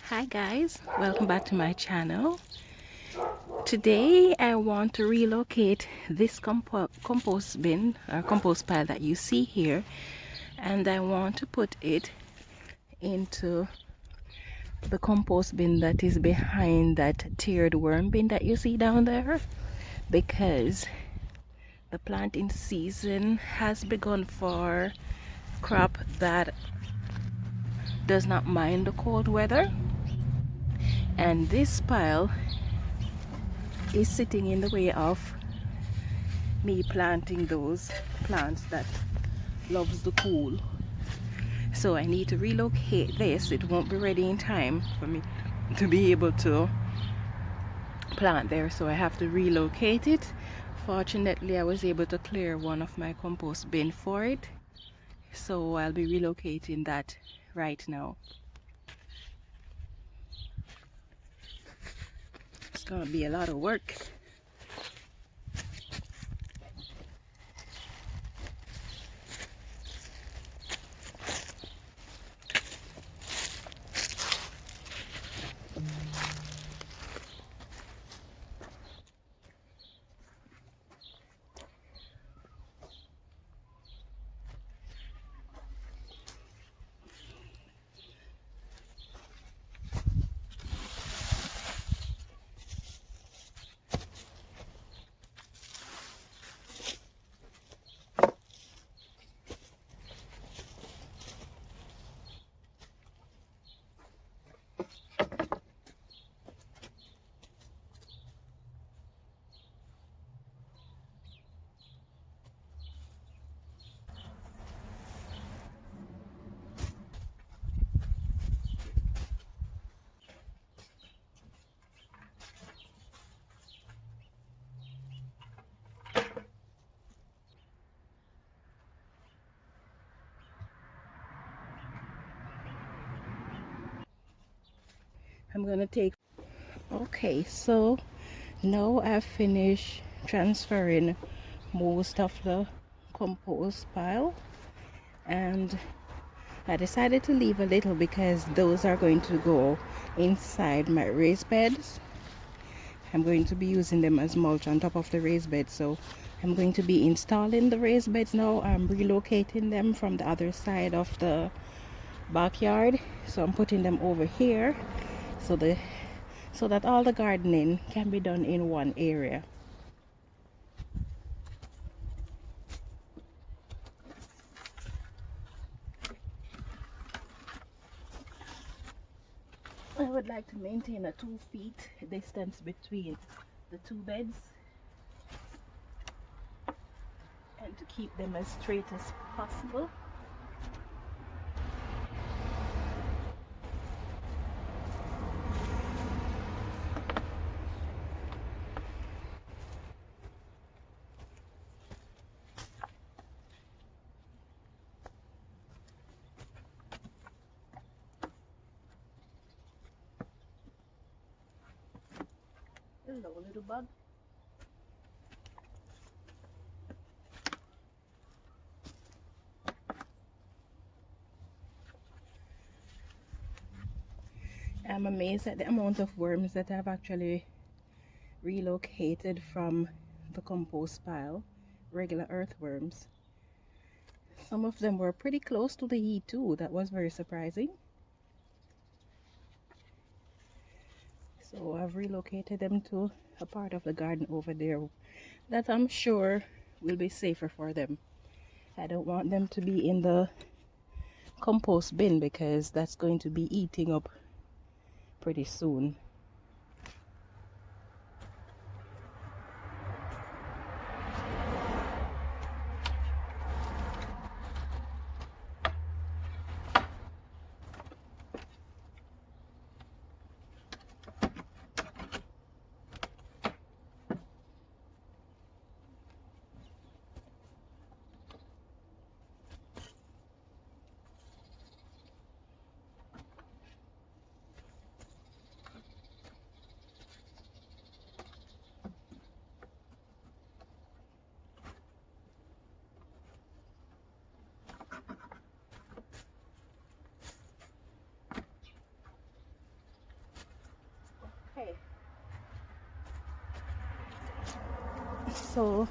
Hi guys, welcome back to my channel. Today I want to relocate this compost bin or compost pile that you see here, and I want to put it into the compost bin that is behind that tiered worm bin that you see down there, because the planting season has begun for crop that does not mind the cold weather, and this pile is sitting in the way of me planting those plants that loves the cool. So I need to relocate this. It won't be ready in time for me to be able to plant there, so I have to relocate it. Fortunately, I was able to clear one of my compost bin for it, so I'll be relocating that right now. It's gonna be a lot of work. I'm gonna take Okay, so now I've finished transferring most of the compost pile, and I decided to leave a little because those are going to go inside my raised beds. I'm going to be using them as mulch on top of the raised bed, so I'm going to be installing the raised beds now. I'm relocating them from the other side of the backyard, so I'm putting them over here so that all the gardening can be done in one area. I would like to maintain a 2 feet distance between the two beds and to keep them as straight as possible. Hello, little bug. I'm amazed at the amount of worms that I've actually relocated from the compost pile, regular earthworms. Some of them were pretty close to the heat too. That was very surprising. So I've relocated them to a part of the garden over there that I'm sure will be safer for them. I don't want them to be in the compost bin because that's going to be eating up pretty soon. So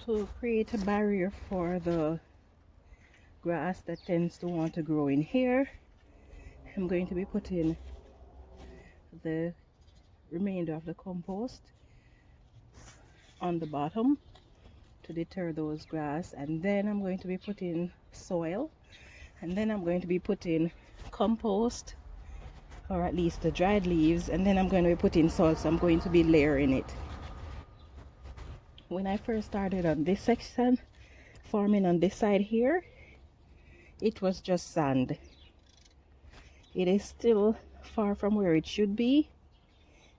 to create a barrier for the grass that tends to want to grow in here, I'm going to be putting the remainder of the compost on the bottom to deter those grass, and then I'm going to be putting soil, and then I'm going to be putting compost, or at least the dried leaves, and then I'm going to be putting soil. So I'm going to be layering it. When I first started on this section, farming on this side here, it was just sand. It is still far from where it should be,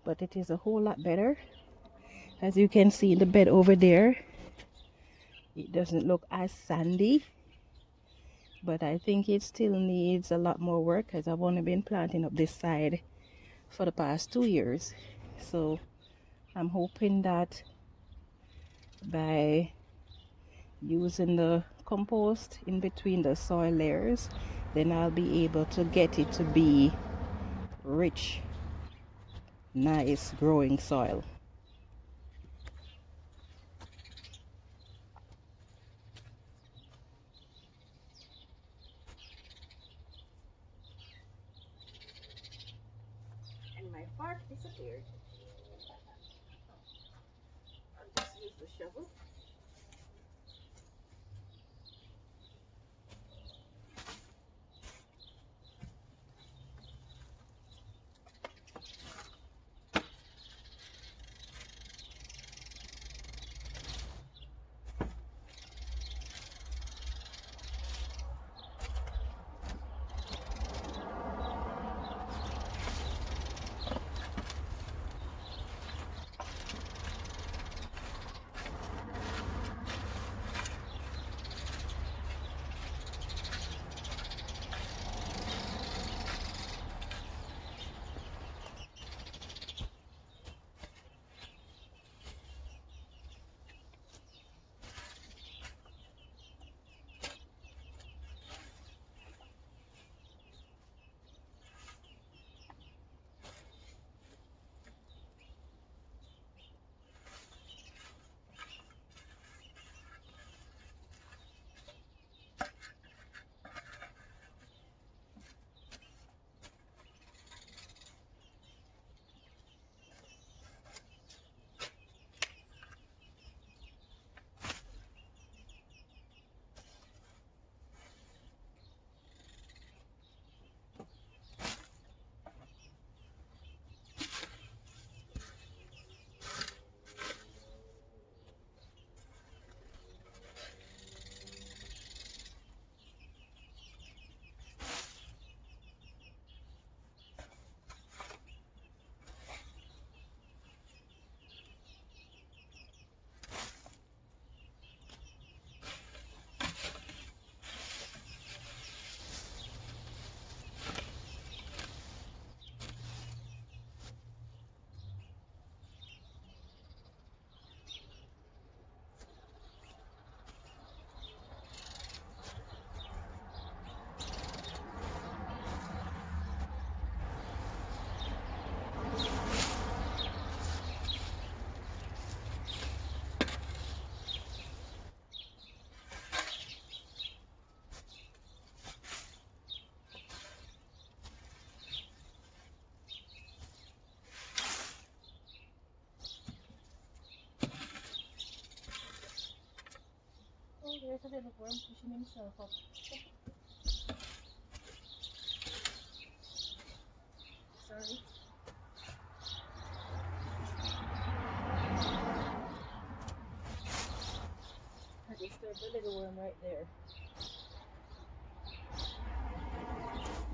but it is a whole lot better. As you can see in the bed over there, it doesn't look as sandy, but I think it still needs a lot more work, because I've only been planting up this side for the past 2 years. So I'm hoping that by using the compost in between the soil layers, then I'll be able to get it to be rich, nice growing soil. And my fork disappeared. I'll just use the shovel. Oh, there's a little worm pushing himself up. Sorry. I disturbed the little worm right there.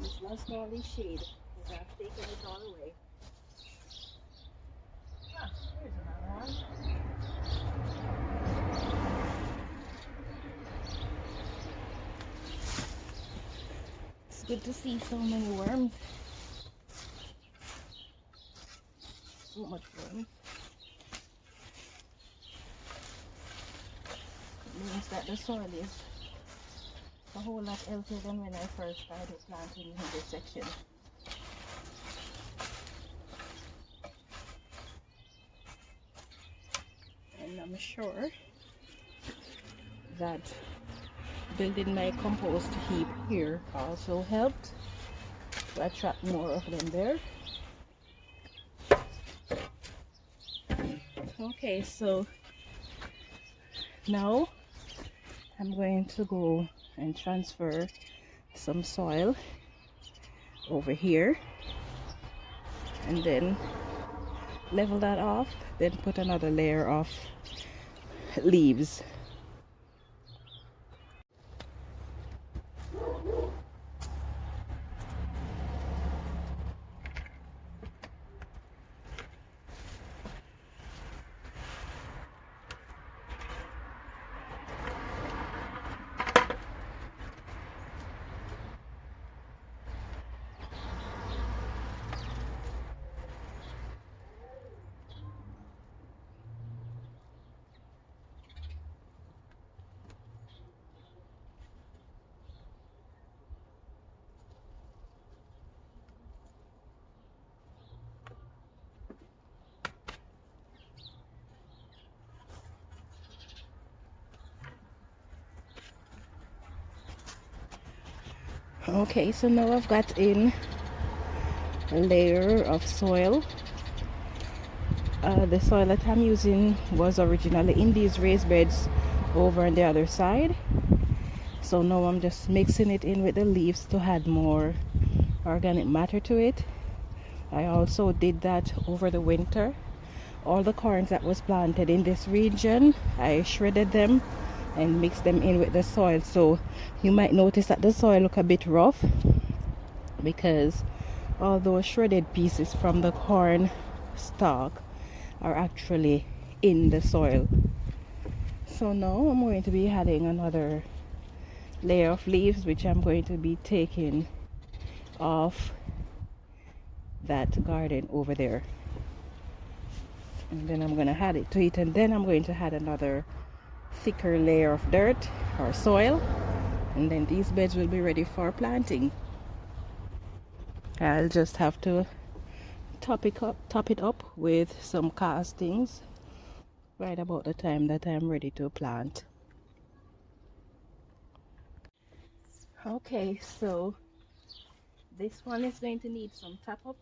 This must all be shade, because I've taken it all away. Ah, here's another one. It's good to see so many worms. So much worms. It means that the soil is a whole lot healthier than when I first started planting in this section. And I'm sure that building my compost heap here also helped to attract more of them there. Okay, so now I'm going to go and transfer some soil over here and then level that off, then put another layer of leaves. Okay, so now I've got in a layer of soil. The soil that I'm using was originally in these raised beds over on the other side. So now I'm just mixing it in with the leaves to add more organic matter to it. I also did that over the winter. All the corns that was planted in this region, I shredded them and mixed them in with the soil. So you might notice that the soil look a bit rough because all those shredded pieces from the corn stalk are actually in the soil. So now I'm going to be adding another layer of leaves, which I'm going to be taking off that garden over there, and then I'm going to add it to it, and then I'm going to add another thicker layer of dirt or soil, and then these beds will be ready for planting. I'll just have to top it up with some castings right about the time that I'm ready to plant. Okay, so this one is going to need some top up,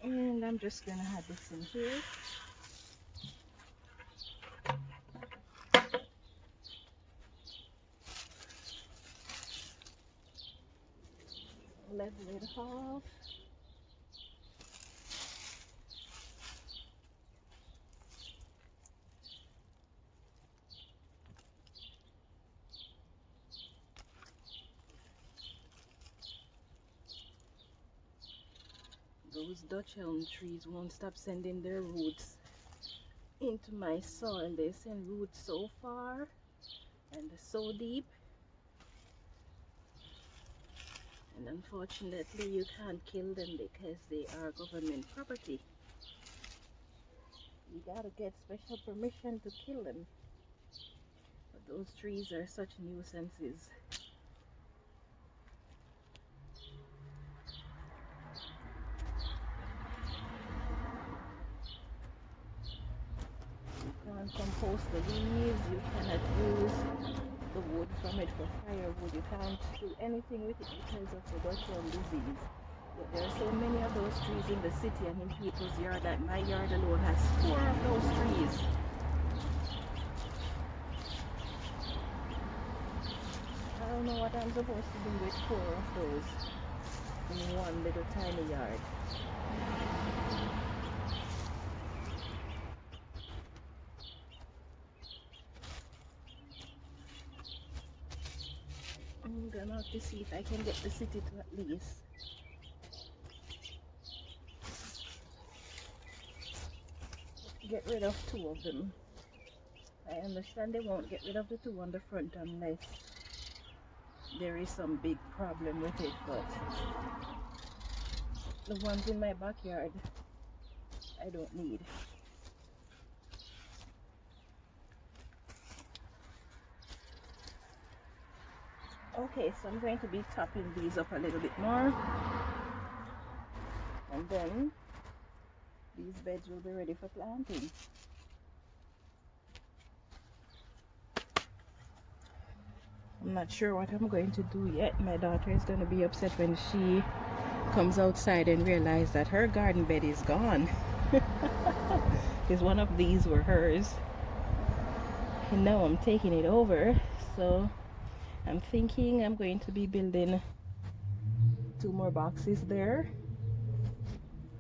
and I'm just gonna add this in here. Level it off. Those Dutch elm trees won't stop sending their roots into my soil. They send roots so far and so deep, and unfortunately you can't kill them because they are government property. You gotta get special permission to kill them. But those trees are such nuisances. You can't compost the leaves, you cannot use the wood from it for firewood, you can't do anything with it because of the Dutch elm disease. But there are so many of those trees in the city and in people's yard that my yard alone has 4 of those trees. I don't know what I'm supposed to do with 4 of those in one little tiny yard. I'm gonna have to see if I can get the city to at least get rid of 2 of them. I understand they won't get rid of the 2 on the front unless there is some big problem with it, but the ones in my backyard I don't need. Okay, so I'm going to be topping these up a little bit more, and then these beds will be ready for planting. I'm not sure what I'm going to do yet. My daughter is going to be upset when she comes outside and realizes that her garden bed is gone. Because one of these were hers. And now I'm taking it over. So I'm thinking I'm going to be building 2 more boxes there.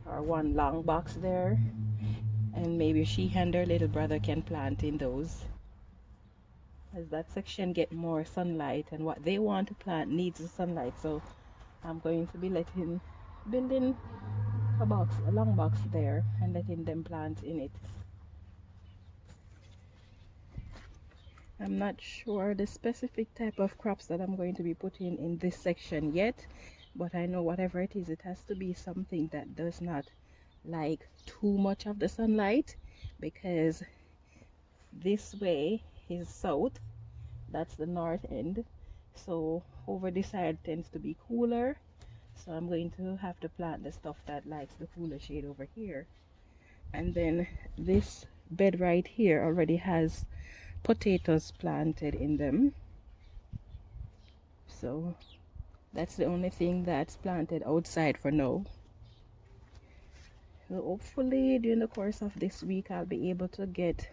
Or 1 long box there. And maybe she and her little brother can plant in those. As that section get more sunlight, and what they want to plant needs the sunlight, so I'm going to be building a long box there and letting them plant in it. I'm not sure the specific type of crops that I'm going to be putting in this section yet, but I know whatever it is, it has to be something that does not like too much of the sunlight, because this way is south, that's the north end, so over this side tends to be cooler, so I'm going to have to plant the stuff that likes the cooler shade over here. And then this bed right here already has potatoes planted in them, so that's the only thing that's planted outside for now. So hopefully during the course of this week I'll be able to get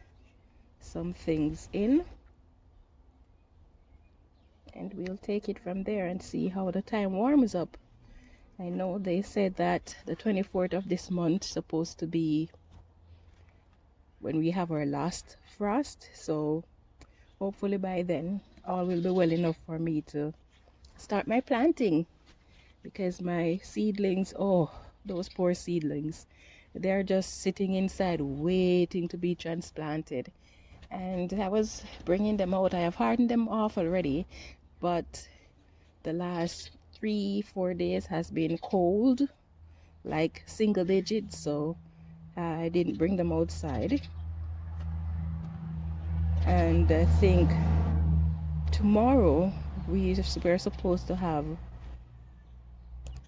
some things in, and we'll take it from there and see how the time warms up. I know they said that the 24th of this month is supposed to be when we have our last frost, so hopefully by then all will be well enough for me to start my planting, because my seedlings, oh, those poor seedlings, they're just sitting inside waiting to be transplanted. And I was bringing them out. I have hardened them off already, but the last 3-4 days has been cold, like single digits, so I didn't bring them outside. And I think tomorrow we're supposed to have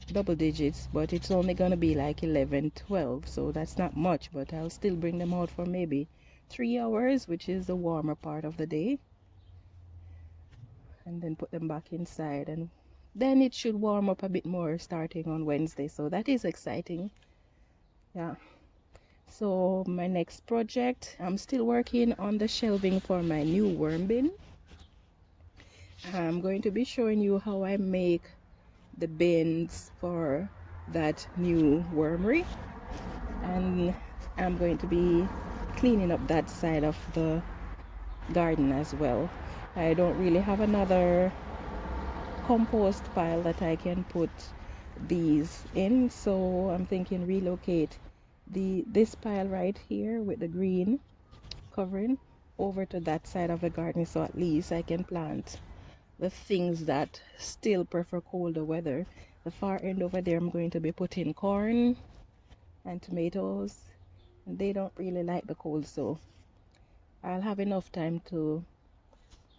double digits, but it's only gonna be like 11-12, so that's not much, but I'll still bring them out for maybe 3 hours, which is the warmer part of the day, and then put them back inside, and then it should warm up a bit more starting on Wednesday, so that is exciting. Yeah, so my next project, I'm still working on the shelving for my new worm bin. I'm going to be showing you how I make the bins for that new wormery, and I'm going to be cleaning up that side of the garden as well. I don't really have another compost pile that I can put these in, so I'm thinking relocate this pile right here with the green covering over to that side of the garden, so at least I can plant the things that still prefer colder weather. The far end over there I'm going to be putting corn and tomatoes, and they don't really like the cold, so I'll have enough time to